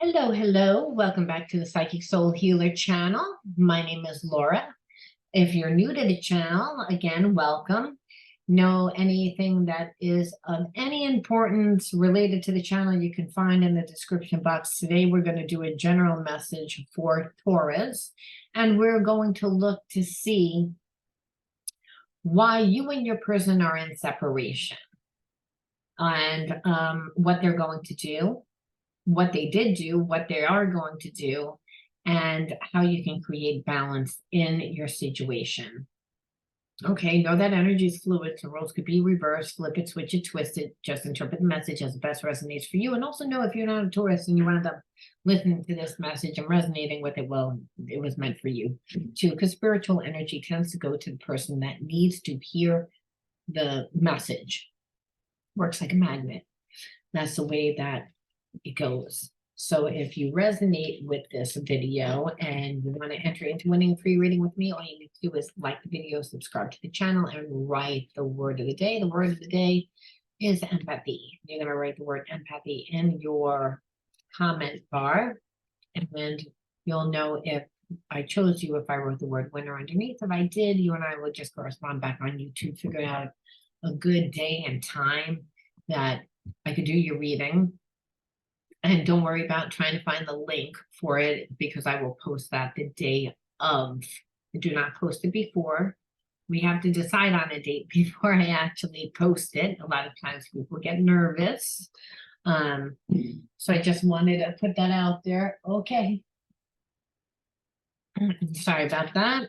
Hello, hello. Welcome back to the Psychic Soul Healer channel. My name is Laura. If you're new to the channel, again, welcome. Know anything that is of any importance related to the channel, you can find in the description box. Today, we're going to do a general message for Taurus, and we're going to look to see why you and your person are in separation and what they're going to do, what they did do, what they are going to do, and how you can create balance in your situation. Okay, know that energy is fluid, so roles could be reversed, flip it, switch it, twist it. Just interpret the message as the best resonates for you. And also know if you're not a Taurus and you end up listening to this message and resonating with it, well, it was meant for you too, because spiritual energy tends to go to the person that needs to hear the message. Works like a magnet. That's the way that it goes. So if you resonate with this video and you want to enter into winning a free reading with me, all you need to do is like the video, subscribe to the channel, and write the word of the day. The word of the day is empathy. You're going to write the word empathy in your comment bar, and you'll know if I chose you if I wrote the word winner underneath. If I did, you and I will just correspond back on YouTube, figure out a good day and time that I could do your reading. And don't worry about trying to find the link for it, because I will post that the day of. I do not post it before. We have to decide on a date before I actually post it. A lot of times people get nervous. So I just wanted to put that out there. Okay. Sorry about that.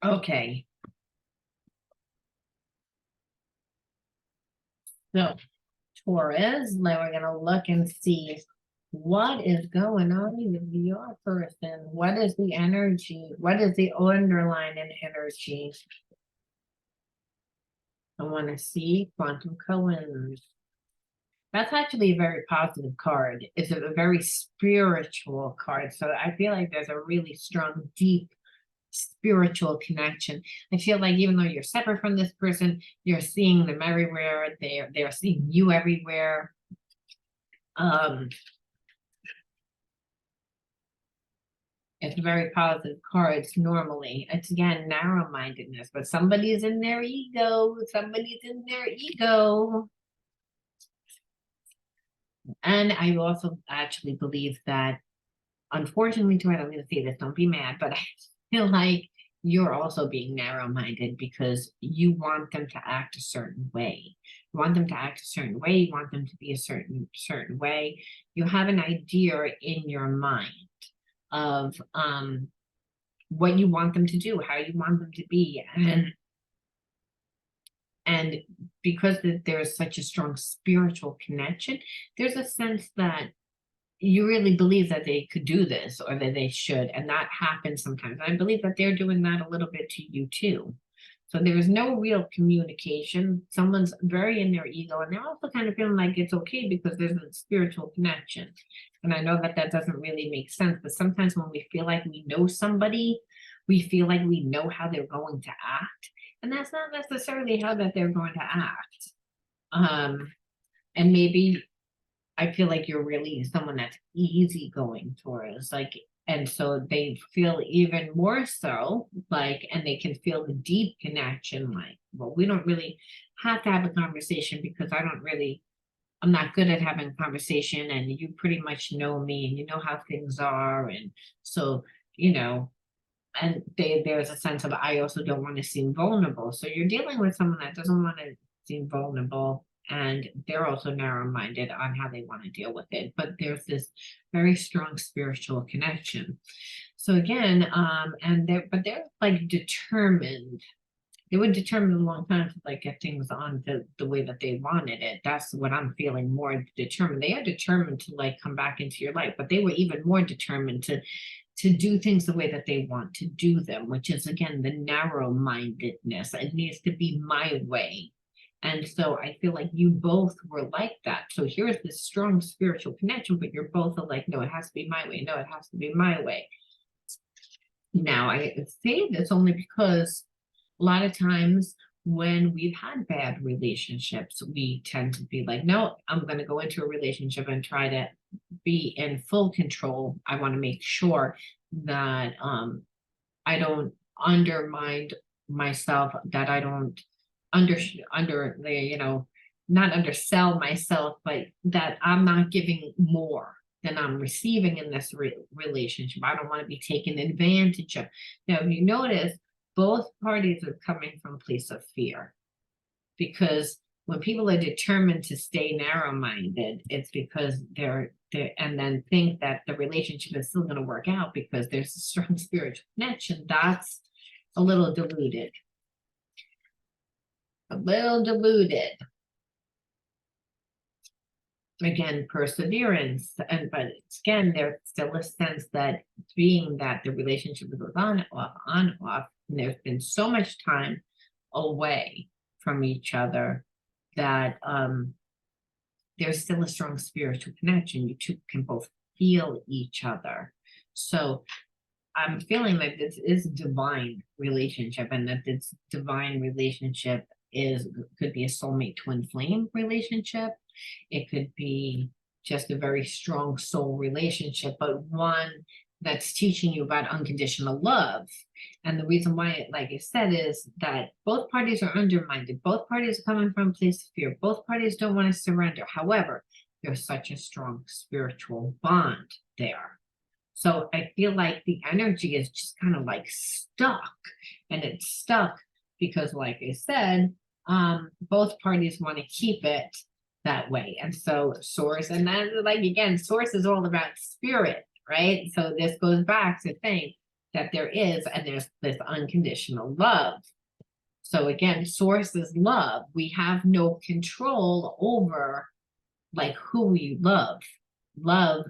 Okay. So Taurus, now we're going to look and see what is going on with your person. What is the energy? What is the underlying energy? I want to see quantum coins. That's actually a very positive card. It's a very spiritual card. So I feel like there's a really strong, deep spiritual connection. I feel like even though you're separate from this person, you're seeing them everywhere. They're seeing you everywhere. It's very positive cards normally. It's again narrow-mindedness, but somebody's in their ego. Somebody's in their ego. And I also actually believe that, unfortunately, to it, I'm going to say this, don't be mad, but I feel like you're also being narrow-minded because you want them to act a certain way. You want them to act a certain way. You want them to be a certain way. You have an idea in your mind of what you want them to do, how you want them to be, and because there's such a strong spiritual connection, there's a sense that you really believe that they could do this or that they should, and that happens sometimes. I believe that they're doing that a little bit to you too. So there's no real communication. Someone's very in their ego, and they're also kind of feeling like it's okay because there's a spiritual connection. And I know that that doesn't really make sense, but sometimes when we feel like we know somebody, we feel like we know how they're going to act, and that's not necessarily how that they're going to act. And maybe I feel like you're really someone that's easygoing, Taurus, like, and so they feel even more so, like, and they can feel the deep connection, like, well, we don't really have to have a conversation because I'm not good at having a conversation, and you pretty much know me and you know how things are. And so, and there's a sense of, I also don't want to seem vulnerable. So you're dealing with someone that doesn't want to seem vulnerable, and they're also narrow-minded on how they want to deal with it. But there's this very strong spiritual connection. So again, but they're like determined. They were determined a long time to like get things on the way that they wanted it. That's what I'm feeling, more determined. They are determined to like come back into your life, but they were even more determined to do things the way that they want to do them, which is again the narrow-mindedness. It needs to be my way. And so I feel like you both were like that. So here's this strong spiritual connection, but you're both like, no, it has to be my way. No, it has to be my way. Now, I say this only because a lot of times when we've had bad relationships, we tend to be like, no, I'm going to go into a relationship and try to be in full control. I want to make sure that I don't undermine myself, that I don't under the, not undersell myself, but that I'm not giving more than I'm receiving in this relationship. I don't want to be taken advantage of. Now, if you notice, both parties are coming from a place of fear, because when people are determined to stay narrow-minded, it's because they're and then think that the relationship is still going to work out because there's a strong spiritual connection. That's a little diluted. A little diluted. Again, perseverance, but again, there's still a sense that being that the relationship is on off, and there's been so much time away from each other that there's still a strong spiritual connection. You two can both feel each other. So I'm feeling that this is a divine relationship, and that this divine relationship could be a soulmate twin flame relationship. It could be just a very strong soul relationship, but one that's teaching you about unconditional love. And the reason why, like I said, is that both parties are undermined. Both parties are coming from a place of fear. Both parties don't want to surrender. However, there's such a strong spiritual bond there. So I feel like the energy is just kind of like stuck, and it's stuck because, like I said, both parties want to keep it that way. And so source, and then like, again, source is all about spirit, right? So this goes back to think that there's this unconditional love. So again, source is love. We have no control over like who we love. Love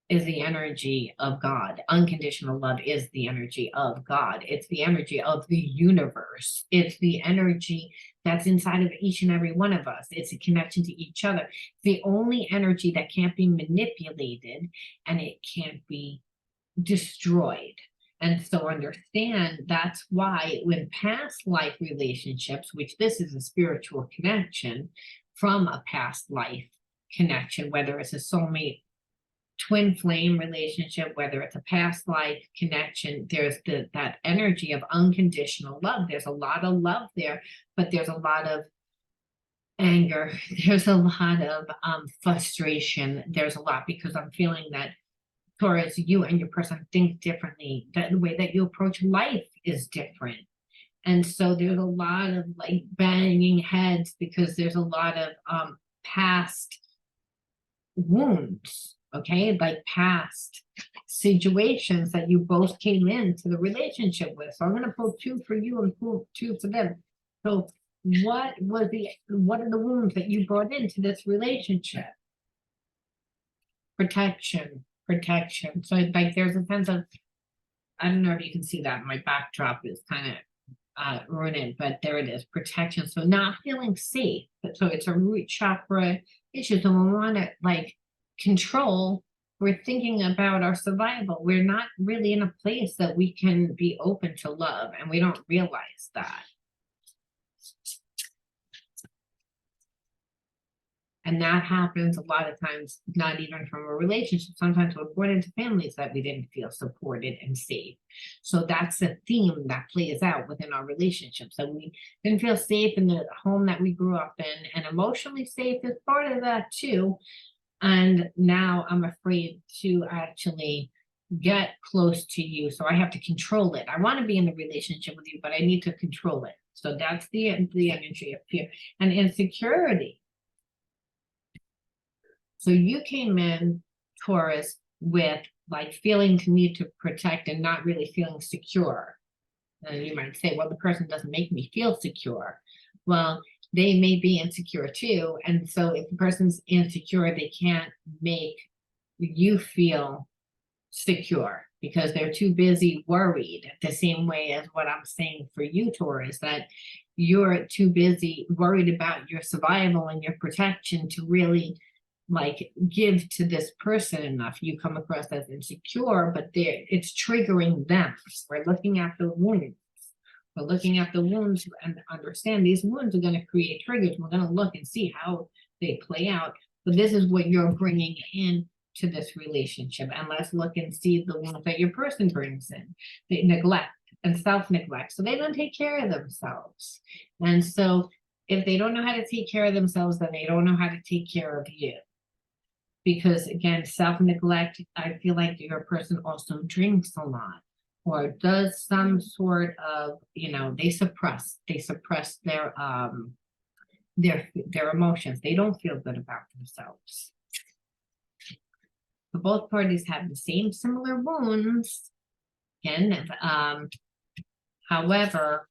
is the energy of God. Unconditional love is the energy of God. It's the energy of the universe. It's the energy that's inside of each and every one of us. It's a connection to each other. It's the only energy that can't be manipulated, and it can't be destroyed. And so understand that's why when past life relationships, which this is a spiritual connection from a past life connection, whether it's a soulmate twin flame relationship, whether it's a past life connection, there's that energy of unconditional love. There's a lot of love there, but there's a lot of anger. There's a lot of frustration. There's a lot, because I'm feeling that Taurus, you and your person think differently. That the way that you approach life is different. And so there's a lot of like banging heads, because there's a lot of past wounds. Okay, like past situations that you both came into the relationship with. So I'm going to pull two for you and pull two for them. So what are the wounds that you brought into this relationship? Protection. So like there's a sense of, I don't know if you can see that my backdrop is kind of ruined, but there it is, protection. So not feeling safe. So it's a root chakra issue. So we want to like control. We're thinking about our survival. We're not really in a place that we can be open to love, and we don't realize that. And that happens a lot of times, not even from a relationship. Sometimes we're born into families that we didn't feel supported and safe. So that's a theme that plays out within our relationships. So we didn't feel safe in the home that we grew up in, and emotionally safe is part of that too. And now I'm afraid to actually get close to you. So I have to control it. I want to be in the relationship with you, but I need to control it. So that's the energy of fear and insecurity. So you came in, Taurus, with like feeling the need to protect and not really feeling secure. And you might say, well, the person doesn't make me feel secure. Well, they may be insecure too. And so if the person's insecure, they can't make you feel secure because they're too busy worried. The same way as what I'm saying for you, Taurus, that you're too busy worried about your survival and your protection to really like give to this person enough. You come across as insecure, but it's triggering them. We're looking at the wounds. We're looking at the wounds and understand these wounds are going to create triggers. We're going to look and see how they play out. But this is what you're bringing in to this relationship. And let's look and see the ones that your person brings in. They neglect and self-neglect. So they don't take care of themselves. And so if they don't know how to take care of themselves, then they don't know how to take care of you. Because again, self-neglect, I feel like your person also drinks a lot or does some sort of, they suppress their emotions. They don't feel good about themselves. So both parties have the same similar wounds. Again, however,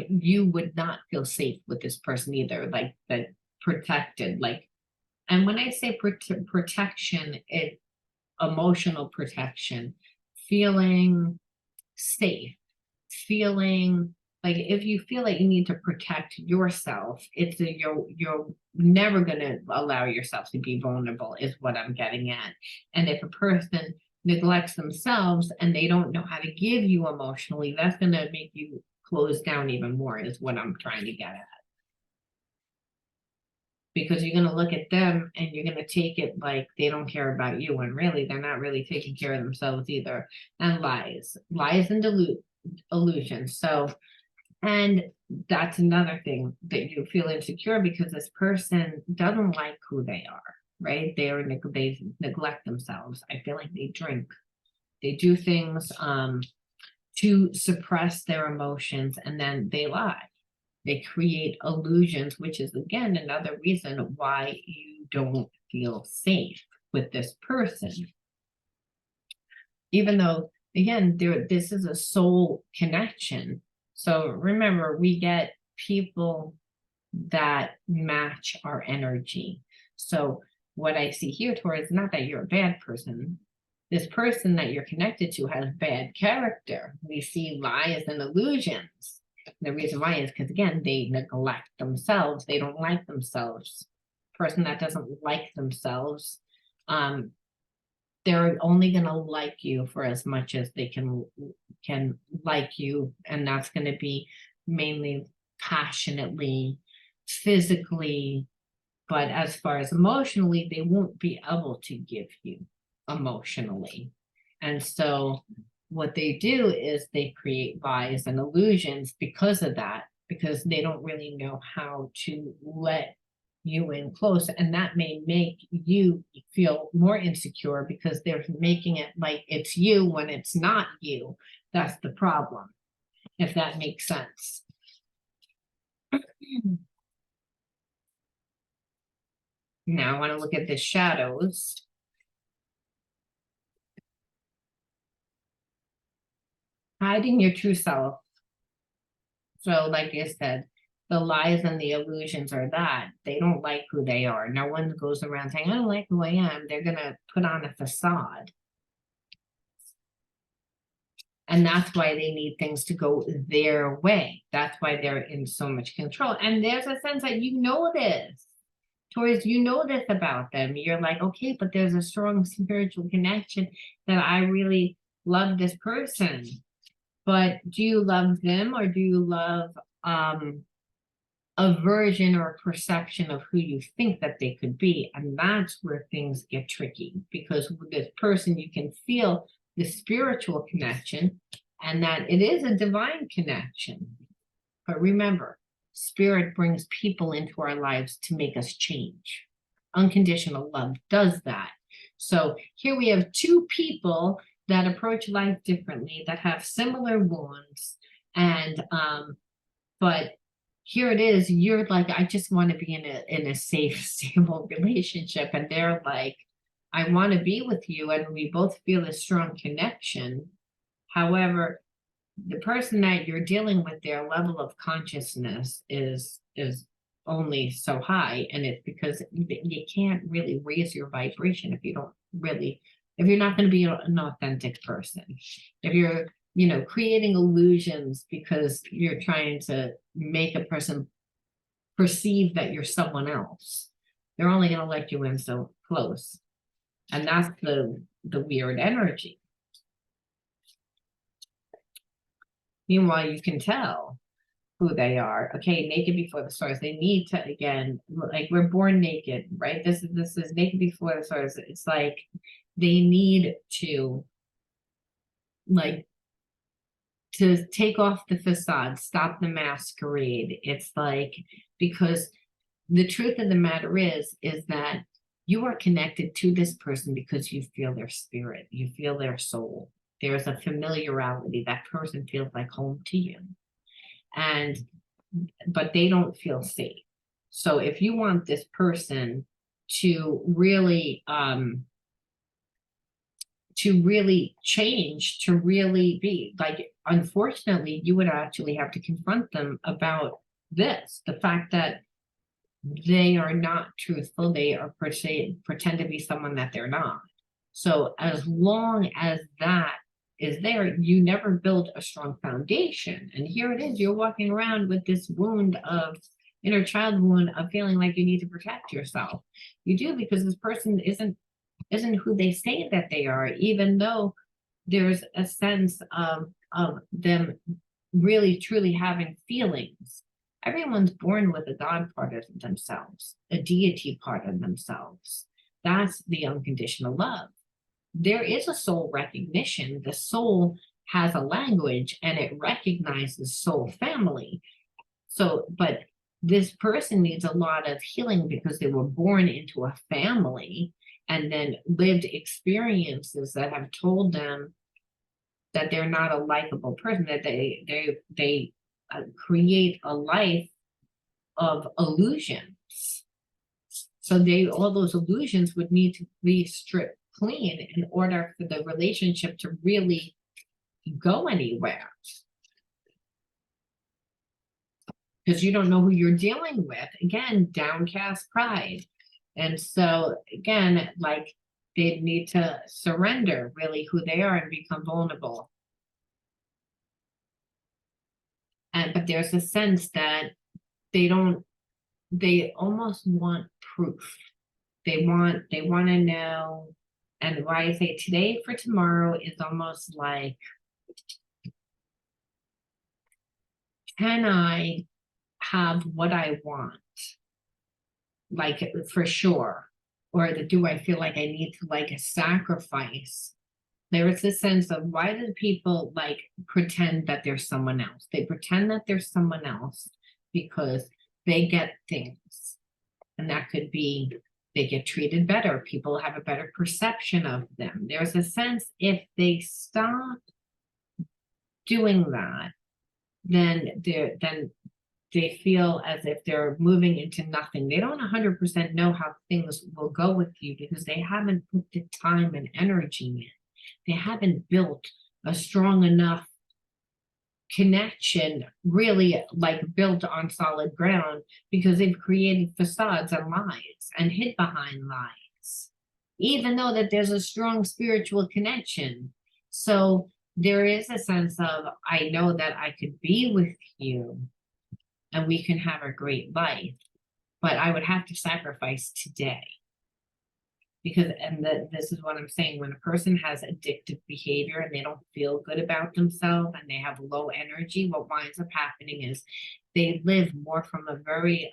you would not feel safe with this person either, like that protected, like, and when I say protection, it emotional protection, feeling safe, feeling like if you feel like you need to protect yourself, it's you're never going to allow yourself to be vulnerable is what I'm getting at. And if a person neglects themselves and they don't know how to give you emotionally, that's going to make you close down even more is what I'm trying to get at. Because you're going to look at them and you're going to take it like they don't care about you, and really they're not really taking care of themselves either. And lies and illusions. So, and that's another thing that you feel insecure because this person doesn't like who they are, right? They neglect themselves. I feel like they drink, they do things to suppress their emotions, and then they lie. They create illusions, which is, again, another reason why you don't feel safe with this person. Even though, again, this is a soul connection. So remember, we get people that match our energy. So what I see here, Taurus, is not that you're a bad person. This person that you're connected to has bad character. We see lies and illusions. The reason why is because, again, they neglect themselves. They don't like themselves. Person that doesn't like themselves, they're only going to like you for as much as they can like you. And that's going to be mainly passionately, physically. But as far as emotionally, they won't be able to give you emotionally. And so what they do is they create lies and illusions because of that, because they don't really know how to let you in close. And that may make you feel more insecure because they're making it like it's you when it's not you. That's the problem, if that makes sense. Now I want to look at the shadows. Hiding your true self. So like I said, the lies and the illusions are that they don't like who they are. No one goes around saying, I don't like who I am. They're going to put on a facade. And that's why they need things to go their way. That's why they're in so much control. And there's a sense that you know this. Taurus, you know this about them. You're like, okay, but there's a strong spiritual connection that I really love this person. But do you love them, or do you love a version or a perception of who you think that they could be? And that's where things get tricky, because with this person, you can feel the spiritual connection and that it is a divine connection. But remember, spirit brings people into our lives to make us change. Unconditional love does that. So here we have two people that approach life differently, that have similar wounds, and but here it is, you're like, I just want to be in a safe, stable relationship, and they're like, I want to be with you, and we both feel a strong connection. However, the person that you're dealing with, their level of consciousness is only so high, and it's because you can't really raise your vibration if you don't really, if you're not going to be an authentic person, if you're creating illusions because you're trying to make a person perceive that you're someone else, they're only going to let you in so close. And that's the weird energy. Meanwhile, you can tell who they are. Okay, naked before the stars. They need to, again, like we're born naked, right? This is naked before the stars. It's like they need to, like, to take off the facade, stop the masquerade. It's like, because the truth of the matter is that you are connected to this person because you feel their spirit, you feel their soul. There's a familiarity. That person feels like home to you. And but they don't feel safe. So if you want this person to really change, to really be like, unfortunately, you would actually have to confront them about this, the fact that they are not truthful. They are pretend to be someone that they're not. So as long as that is there, you never build a strong foundation. And here it is, you're walking around with this wound of inner child wound of feeling like you need to protect yourself. You do, because this person isn't who they say that they are, even though there's a sense of them really truly having feelings. Everyone's born with a God part of themselves, a deity part of themselves. That's the unconditional love. There is a soul recognition. The soul has a language and it recognizes soul family. So, but this person needs a lot of healing because they were born into a family and then lived experiences that have told them that they're not a likable person, that they create a life of illusions. So all those illusions would need to be stripped clean in order for the relationship to really go anywhere. Because you don't know who you're dealing with. Again, downcast pride. And so again, like, they need to surrender really who they are and become vulnerable. But there's a sense that they almost want proof. They want to know. And why I say today for tomorrow is almost like, can I have what I want? Like, for sure. Or do I feel like I need to, like, a sacrifice? There is a sense of, why do people like pretend that they're someone else? They pretend that they're someone else because they get things. And that could be, they get treated better. People have a better perception of them. There's a sense, if they stop doing that, then they feel as if they're moving into nothing. They don't 100% know how things will go with you because they haven't put the time and energy in. They haven't built a strong enough connection, really, like, built on solid ground, because they've created facades and lies and hid behind lies, even though that there's a strong spiritual connection. So there is a sense of, I know that I could be with you and we can have a great life, but I would have to sacrifice today. Because, this is what I'm saying, when a person has addictive behavior and they don't feel good about themselves and they have low energy, what winds up happening is they live more from a very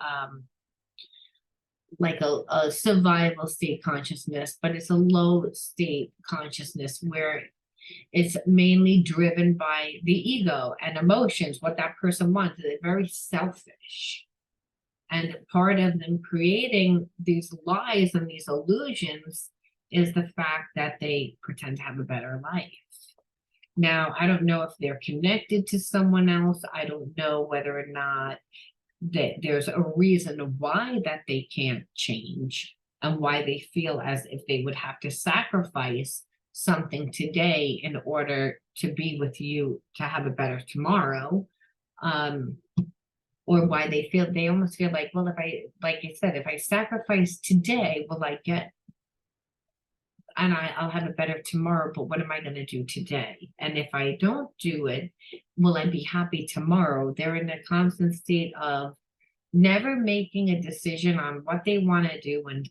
like a survival state consciousness, but it's a low state consciousness where it's mainly driven by the ego and emotions, what that person wants. They're very selfish. And part of them creating these lies and these illusions is the fact that they pretend to have a better life. Now, I don't know if they're connected to someone else. I don't know whether or not that there's a reason why that they can't change and why they feel as if they would have to sacrifice something today in order to be with you, to have a better tomorrow. Or why they almost feel like, well, if I, like I said, if I sacrifice today, will I get, and I'll have a better tomorrow, but what am I going to do today? And if I don't do it, will I be happy tomorrow? They're in a constant state of never making a decision on what they want to do and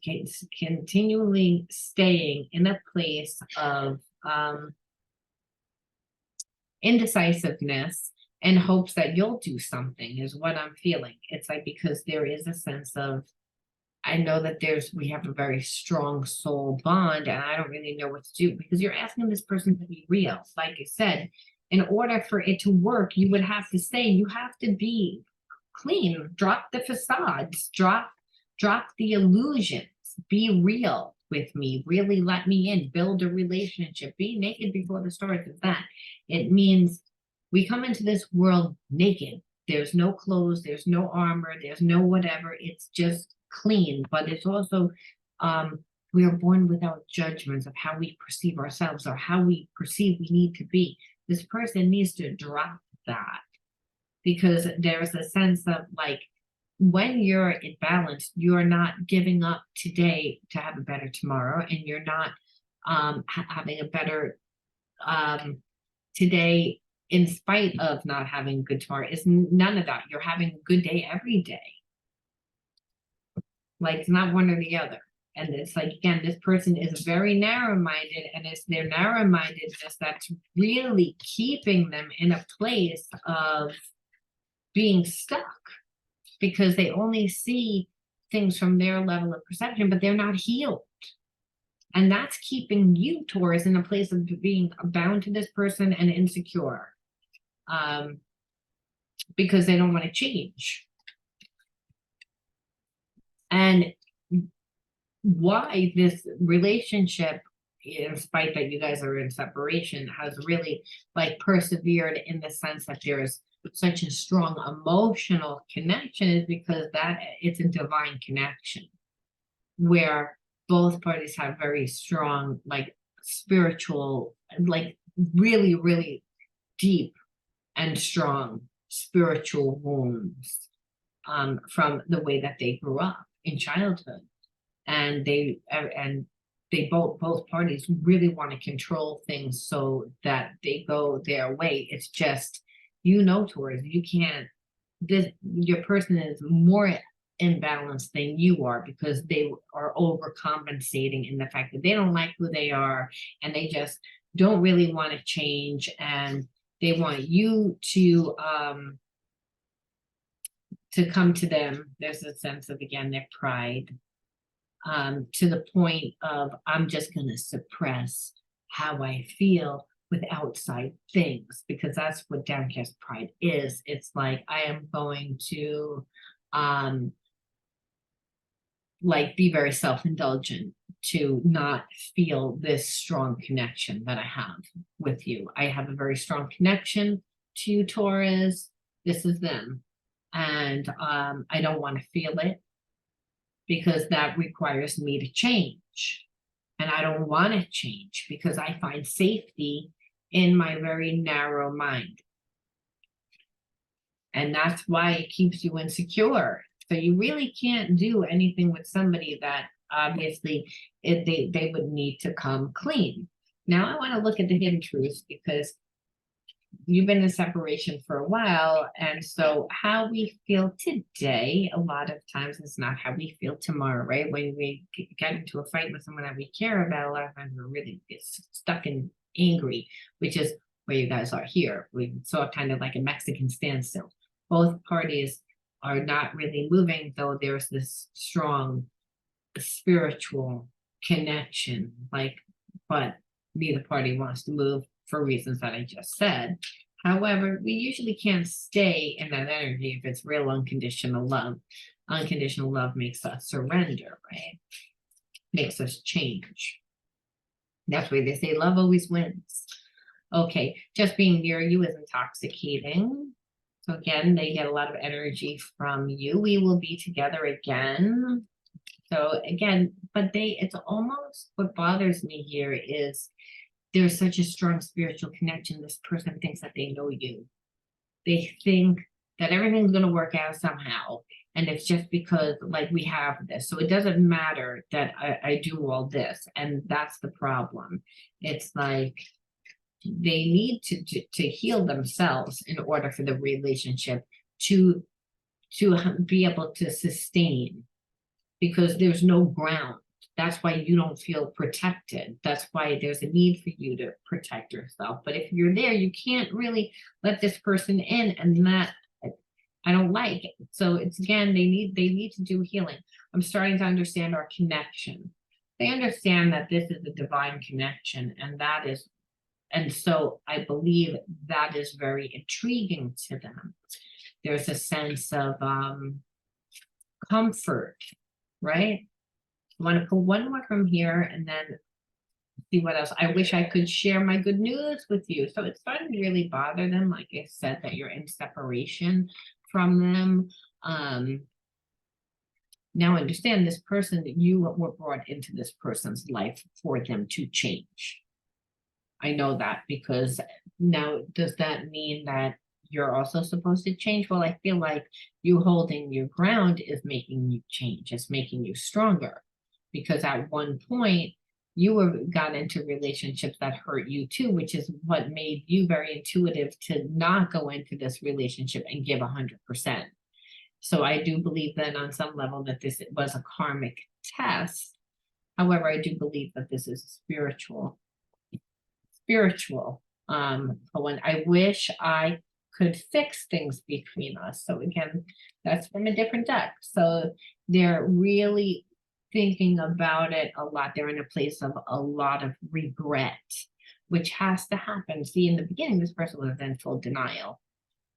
continually staying in a place of indecisiveness in hopes that you'll do something is what I'm feeling. It's like, because there is a sense of, I know that we have a very strong soul bond, and I don't really know what to do, because you're asking this person to be real. Like I said, in order for it to work, you would have to say, you have to be clean, drop the facades, drop the illusions, be real with me, really let me in, build a relationship, be naked before the stars. Is that it means we come into this world naked. There's no clothes, there's no armor, there's no whatever. It's just clean. But it's also, we are born without judgments of how we perceive ourselves or how we perceive we need to be. This person needs to drop that, because there's a sense of like, when you're in balance, you're not giving up today to have a better tomorrow, and you're not having a better today in spite of not having a good tomorrow. It's none of that. You're having a good day every day. Like, it's not one or the other. And it's like, again, this person is very narrow-minded, and it's their narrow-mindedness that's really keeping them in a place of being stuck, because they only see things from their level of perception, but they're not healed. And that's keeping you, Taurus, in a place of being bound to this person and insecure, because they don't want to change. And why this relationship, in spite that you guys are in separation, has really like persevered in the sense that there's such a strong emotional connection, is because that it's a divine connection where both parties have very strong, like, spiritual, like really, really deep and strong spiritual wounds from the way that they grew up in childhood. And they both parties really want to control things so that they go their way. It's just, Taurus, you can't, your person is more imbalanced than you are, because they are overcompensating in the fact that they don't like who they are, and they just don't really want to change, and they want you to come to them. There's a sense of, again, their pride, to the point of, I'm just going to suppress how I feel with outside things, because that's what downcast pride is. It's like, I am going to like be very self-indulgent to not feel this strong connection that I have with you. I have a very strong connection to you, Taurus. This is them. And I don't want to feel it, because that requires me to change. And I don't want to change, because I find safety in my very narrow mind. And that's why it keeps you insecure. So you really can't do anything with somebody that obviously they would need to come clean. Now I want to look at the hidden truths, because you've been in separation for a while, and so how we feel today, a lot of times, is not how we feel tomorrow, right? When we get into a fight with someone that we care about, a lot of times we're really stuck and angry, which is where you guys are here. We saw kind of like a Mexican standstill. Both parties are not really moving, though there's this strong spiritual connection, but neither party wants to move for reasons that I just said. However, we usually can't stay in that energy if it's real unconditional love. Unconditional love makes us surrender, right? Makes us change. That's why they say love always wins. Okay, just being near you is intoxicating. So again, they get a lot of energy from you. We will be together again. So again, but it's almost, what bothers me here is there's such a strong spiritual connection. This person thinks that they know you. They think that everything's going to work out somehow. And it's just because, like, we have this. So it doesn't matter that I do all this. And that's the problem. It's like they need to heal themselves in order for the relationship to be able to sustain, because there's no ground. That's why you don't feel protected. That's why there's a need for you to protect yourself. But if you're there, you can't really let this person in, and that I don't like it. So it's, again, they need to do healing. I'm starting to understand our connection. They understand that this is a divine connection, and that is, and so I believe that is very intriguing to them. There's a sense of comfort, right? I want to pull one more from here and then see what else. I wish I could share my good news with you. So it's starting to really bother them, like I said, that you're in separation from them. Now understand, this person, that you were brought into this person's life for them to change. I know that, because now, does that mean that you're also supposed to change? Well, I feel like you holding your ground is making you change. It's making you stronger, because at one point you got into relationships that hurt you too, which is what made you very intuitive to not go into this relationship and give 100%. So I do believe that on some level that this was a karmic test. However, I do believe that this is spiritual. When I wish I could fix things between us. So again, that's from a different deck. So they're really thinking about it a lot. They're in a place of a lot of regret, which has to happen. See, in the beginning, this person was in full denial.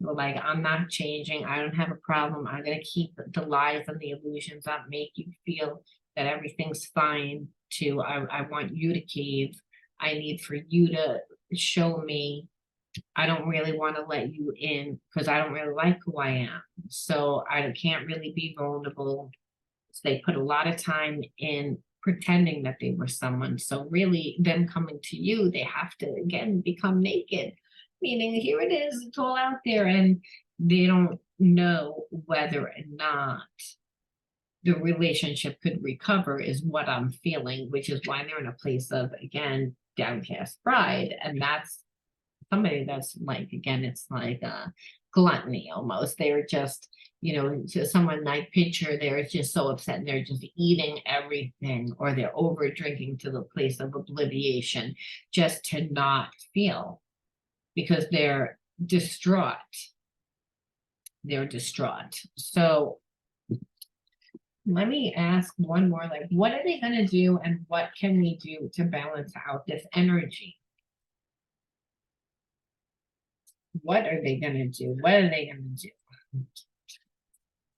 They're like, I'm not changing. I don't have a problem. I'm going to keep the lies and the illusions up, make you feel that everything's fine. I want you to cave. I need for you to show me. I don't really want to let you in because I don't really like who I am. So I can't really be vulnerable. So they put a lot of time in pretending that they were someone. So really, them coming to you, they have to, again, become naked. Meaning, here it is, it's all out there, and they don't know whether or not the relationship could recover, is what I'm feeling, which is why they're in a place of, again, downcast pride. And that's somebody that's like, again, it's like a gluttony almost. They're just, someone I picture, they're just so upset and they're just eating everything, or they're over drinking to the place of obliviation just to not feel, because they're distraught. So let me ask one more, like, what are they going to do, and what can we do to balance out this energy? What are they going to do?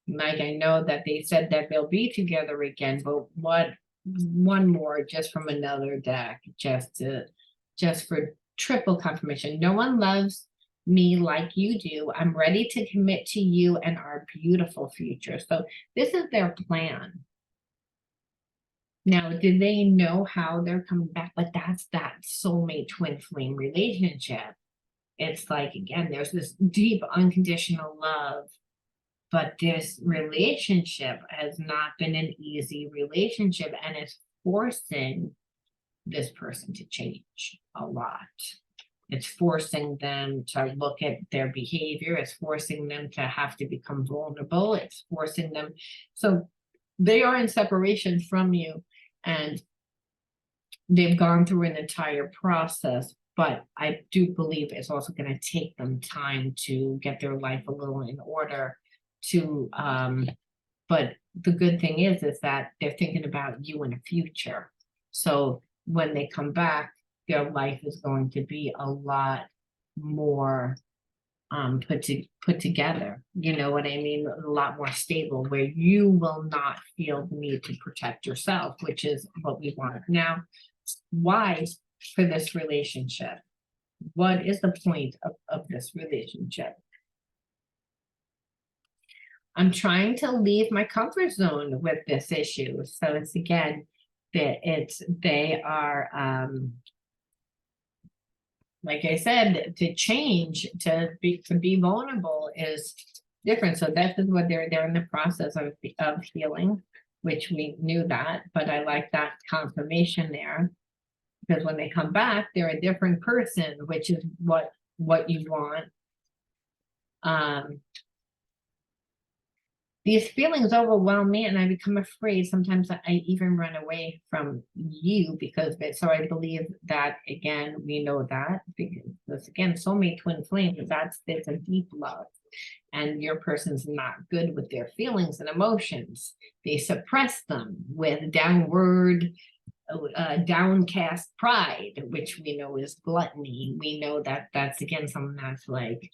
Like, I know that they said that they'll be together again, but what, one more just from another deck, just for triple confirmation. No one loves me like you do. I'm ready to commit to you and our beautiful future. So this is their plan. Now, do they know how they're coming back? But that's that soulmate twin flame relationship. It's like, again, there's this deep unconditional love, but this relationship has not been an easy relationship, and it's forcing this person to change a lot. It's forcing them to look at their behavior. It's forcing them to have to become vulnerable. It's forcing them. So they are in separation from you, and they've gone through an entire process. But I do believe it's also going to take them time to get their life a little in order. But the good thing is that they're thinking about you in the future. So when they come back, their life is going to be a lot more put together. You know what I mean? A lot more stable, where you will not feel the need to protect yourself, which is what we want. Now, why for this relationship? What is the point of this relationship? I'm trying to leave my comfort zone with this issue. So it's, again, that they are like I said, to change, to be vulnerable is different. So that is what they're in the process of healing, which we knew that, but I like that confirmation there, because when they come back, they're a different person, which is what you want. these feelings overwhelm me and I become afraid. Sometimes I even run away from you because of it. So I believe that, again, we know that because again, soulmate twin flame, it's a deep love. And your person's not good with their feelings and emotions. They suppress them with downcast pride, which we know is gluttony. We know that that's again something that's like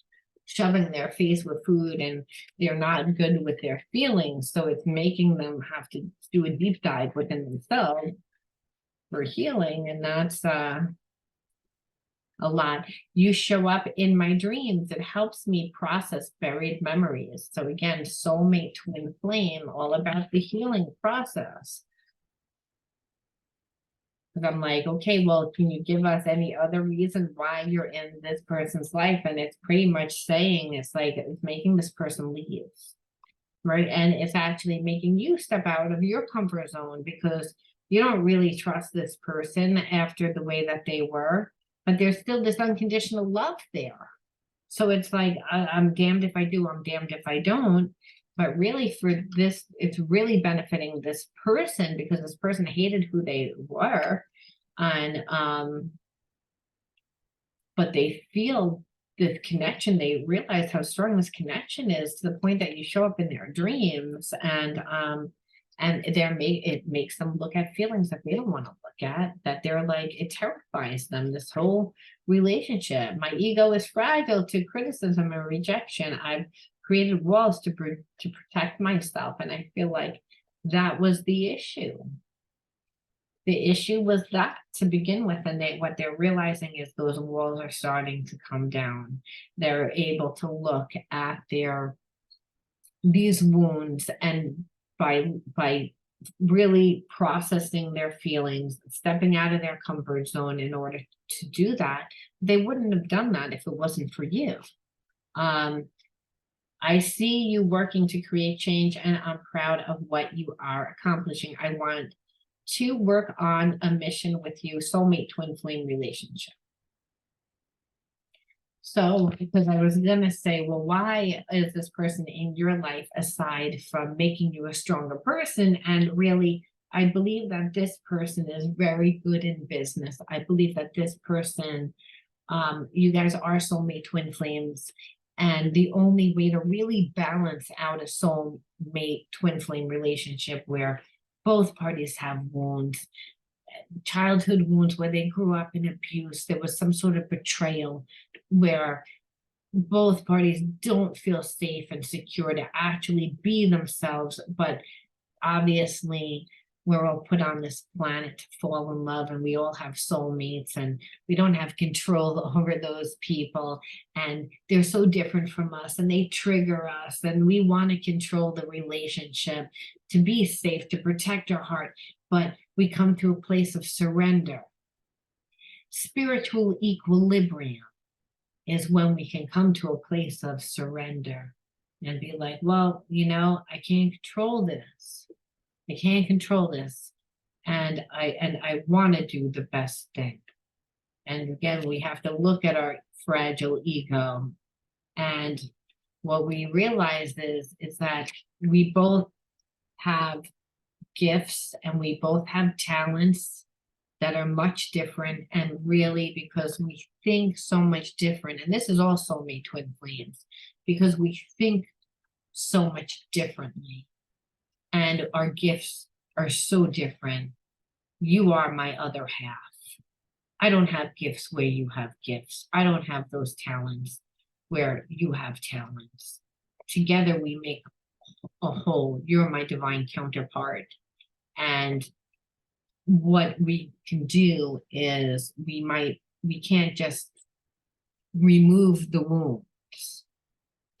shoving their face with food, and they're not good with their feelings. So it's making them have to do a deep dive within themselves for healing. And that's a lot. You show up in my dreams. It helps me process buried memories. So again, soulmate twin flame, all about the healing process. Because I'm like, okay, well, can you give us any other reason why you're in this person's life? And it's pretty much saying it's like it's making this person leave, right? And it's actually making you step out of your comfort zone because you don't really trust this person after the way that they were, but there's still this unconditional love there. So it's like, I'm damned if I do, I'm damned if I don't. But really for this, it's really benefiting this person because this person hated who they were. And but they feel the connection, they realize how strong this connection is to the point that you show up in their dreams, and it makes them look at feelings that they don't want to look at, that they're like, it terrifies them, this whole relationship. My ego is fragile to criticism and rejection. I've created walls to protect myself, and I feel like that was the issue. The issue was that to begin with, and what they're realizing is those walls are starting to come down. They're able to look at these wounds, and by really processing their feelings, stepping out of their comfort zone in order to do that, they wouldn't have done that if it wasn't for you. I see you working to create change, and I'm proud of what you are accomplishing. I want to work on a mission with you, soulmate twin flame relationship. So, because I was going to say, well, why is this person in your life aside from making you a stronger person? And really, I believe that this person is very good in business. I believe that this person, you guys are soulmate twin flames. And the only way to really balance out a soulmate twin flame relationship where both parties have wounds, childhood wounds where they grew up in abuse, there was some sort of betrayal where both parties don't feel safe and secure to actually be themselves. But obviously we're all put on this planet to fall in love, and we all have soulmates, and we don't have control over those people, and they're so different from us, and they trigger us, and we want to control the relationship to be safe, to protect our heart. But we come to a place of surrender. Spiritual equilibrium is when we can come to a place of surrender and be like, well, I can't control this. I can't control this. And I want to do the best thing. And again, we have to look at our fragile ego. And what we realize is that we both have gifts and we both have talents that are much different, and really because we think so much different, and this is also soulmate twin flames, because we think so much differently and our gifts are so different. You are my other half. I don't have gifts where you have gifts. I don't have those talents where you have talents. Together we make a whole. You're my divine counterpart. And what we can do is we can't just remove the wounds.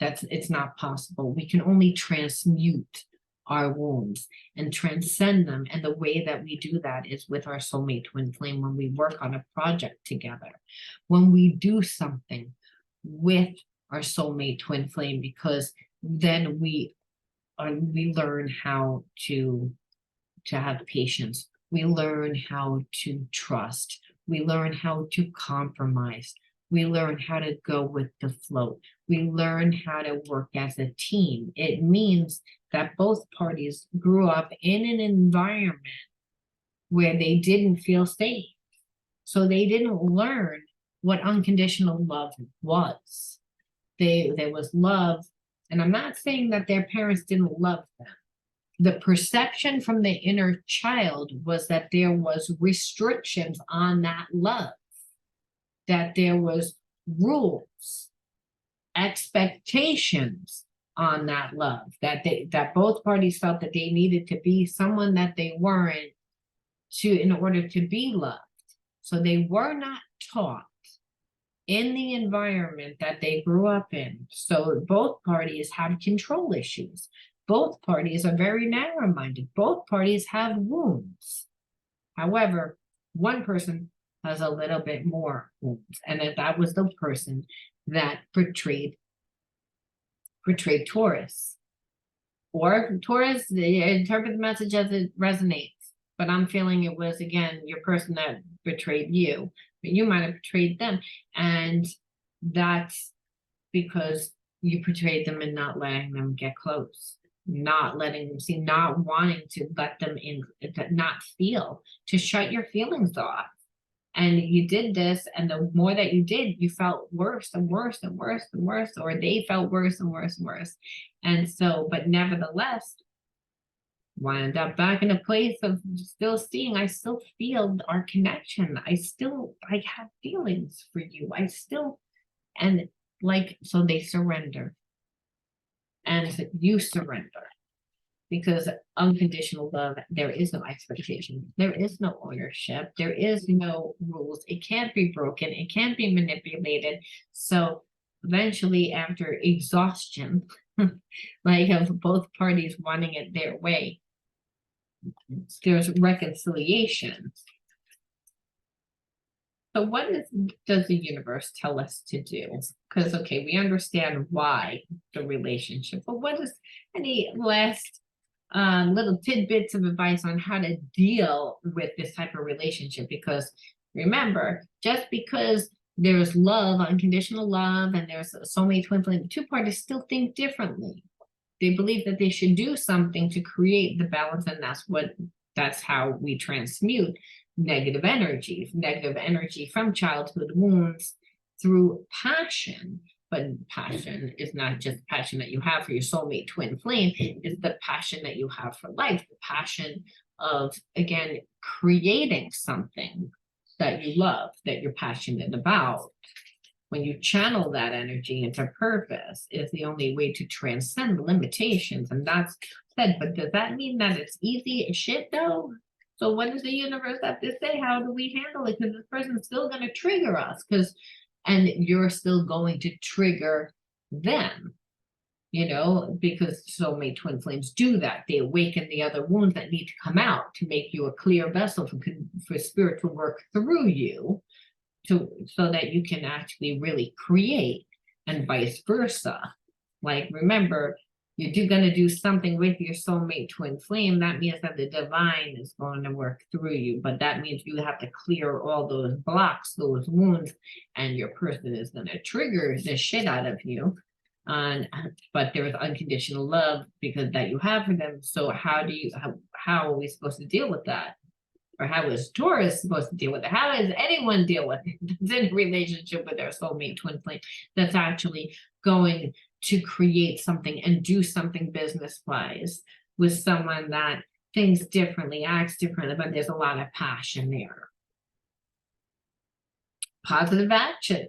It's not possible. We can only transmute our wounds and transcend them. And the way that we do that is with our soulmate twin flame, when we work on a project together, when we do something with our soulmate twin flame, because then we learn how to have patience. We learn how to trust. We learn how to compromise. We learn how to go with the flow. We learn how to work as a team. It means that both parties grew up in an environment where they didn't feel safe. So they didn't learn what unconditional love was. There was love, and I'm not saying that their parents didn't love them. The perception from the inner child was that there was restrictions on that love, that there was rules, expectations on that love, that both parties felt that they needed to be someone that they weren't in order to be loved. So they were not taught in the environment that they grew up in. So both parties have control issues. Both parties are very narrow-minded. Both parties have wounds. However, one person has a little bit more wounds, and that was the person that portrayed Taurus. Or Taurus, interpret the message as it resonates. But I'm feeling it was, again, your person that betrayed you. But you might have betrayed them. And that's because you betrayed them and not letting them get close. Not letting them see, not wanting to let them in, not feel, to shut your feelings off. And you did this, and the more that you did, you felt worse and worse and worse and worse, or they felt worse and worse and worse. And so, but nevertheless, wound up back in a place of still seeing, I still feel our connection. I have feelings for you. And like, so they surrender. And you surrender. Because unconditional love, there is no expectation. There is no ownership. There is no rules. It can't be broken. It can't be manipulated. So eventually, after exhaustion, like of both parties wanting it their way, there's reconciliation. So what does the universe tell us to do? Because, okay, we understand why the relationship, but what is any last little tidbits of advice on how to deal with this type of relationship? Because remember, just because there's love, unconditional love, and there's soulmate, twin flame, the two parties still think differently. They believe that they should do something to create the balance, and that's how we transmute negative energy from childhood wounds through passion. But passion is not just passion that you have for your soulmate twin flame, it's the passion that you have for life, the passion of, again, creating something that you love, that you're passionate about. When you channel that energy into purpose, is the only way to transcend limitations. And that's said, but does that mean that it's easy as shit though? So what does the universe have to say? How do we handle it? Because this person's still going to trigger us, and you're still going to trigger them, because soulmate twin flames do that. They awaken the other wounds that need to come out to make you a clear vessel for spirit to work through you, so that you can actually really create, and vice versa. Like, remember, you're going to do something with your soulmate twin flame. That means that the divine is going to work through you, but that means you have to clear all those blocks, those wounds, and your person is going to trigger the shit out of you. But there's unconditional love because that you have for them. So how are we supposed to deal with that? Or how is Taurus supposed to deal with it? How does anyone deal with it that's in a relationship with their soulmate twin flame that's actually going to create something and do something business-wise with someone that thinks differently, acts differently, but there's a lot of passion there? Positive action.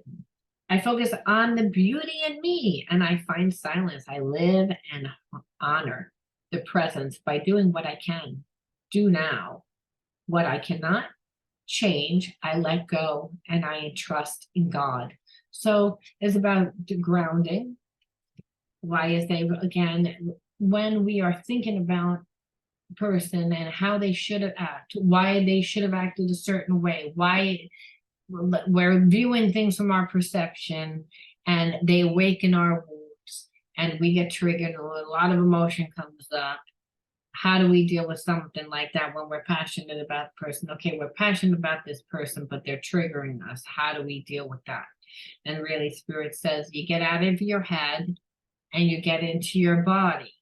I focus on the beauty in me, and I find silence. I live and honor the presence by doing what I can do now. What I cannot change, I let go, and I trust in God. So it's about the grounding. Why is they, again, when we are thinking about a person and how they should have acted, why they should have acted a certain way, why we're viewing things from our perception, and they awaken our wounds, and we get triggered, and a lot of emotion comes up. how do we deal with something like that when we're passionate about the person? Okay, we're passionate about this person, but they're triggering us. How do we deal with that? And really, Spirit says you get out of your head and you get into your body.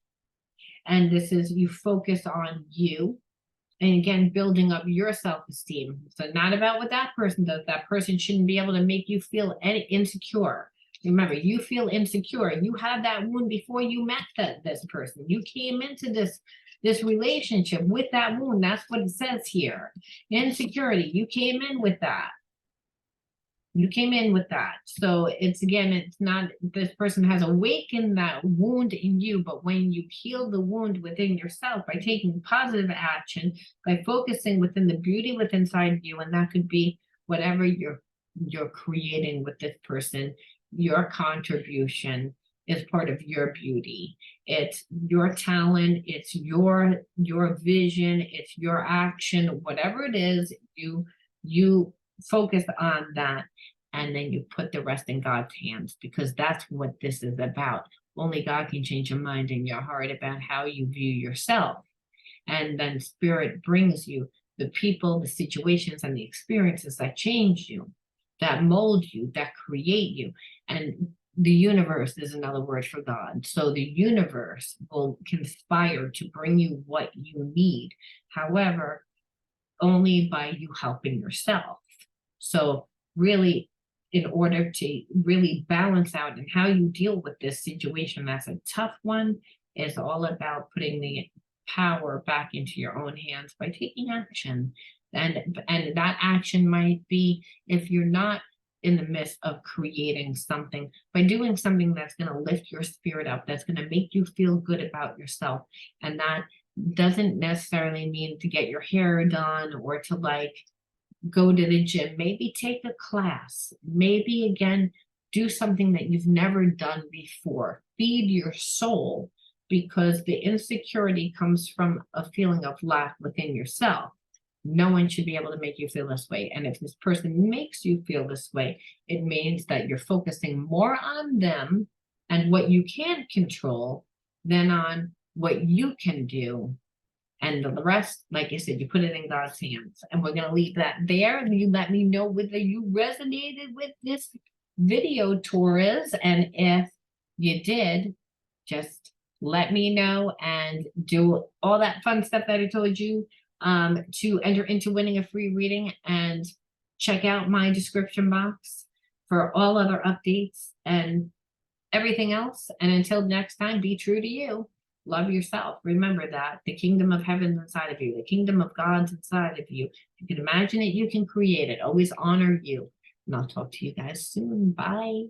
And this is, you focus on you. And again, building up your self-esteem. So not about what that person does. That person shouldn't be able to make you feel any insecure. Remember, you feel insecure. You had that wound before you met this person. You came into this relationship with that wound. That's what it says here. Insecurity. You came in with that. You came in with that. So it's, again, it's not, this person has awakened that wound in you, but when you heal the wound within yourself by taking positive action, by focusing within the beauty within inside you, and that could be whatever you're creating with this person, your contribution is part of your beauty. It's your talent, it's your vision, it's your action, whatever it is, you focus on that, and then you put the rest in God's hands, because that's what this is about. Only God can change your mind and your heart about how you view yourself. And then Spirit brings you the people, the situations, and the experiences that change you, that mold you, that create you. And the universe is another word for God. So the universe will conspire to bring you what you need. However, only by you helping yourself. So really, in order to really balance out and how you deal with this situation, that's a tough one, is all about putting the power back into your own hands by taking action. And that action might be, if you're not in the midst of creating something, by doing something that's going to lift your spirit up, that's going to make you feel good about yourself. And that doesn't necessarily mean to get your hair done or to like go to the gym. Maybe take a class, maybe again do something that you've never done before. Feed your soul, because the insecurity comes from a feeling of lack within yourself. No one should be able to make you feel this way. And if this person makes you feel this way, it means that you're focusing more on them and what you can't control than on what you can do. And the rest, like I said, you put it in God's hands. And we're going to leave that there. And you let me know whether you resonated with this video, Taurus. And if you did, just let me know and do all that fun stuff that I told you to enter into winning a free reading. And check out my description box for all other updates and everything else. And until next time, be true to you. Love yourself. Remember that the kingdom of heaven's inside of you. The kingdom of God's inside of you. If you can imagine it, you can create it. Always honor you. And I'll talk to you guys soon. Bye.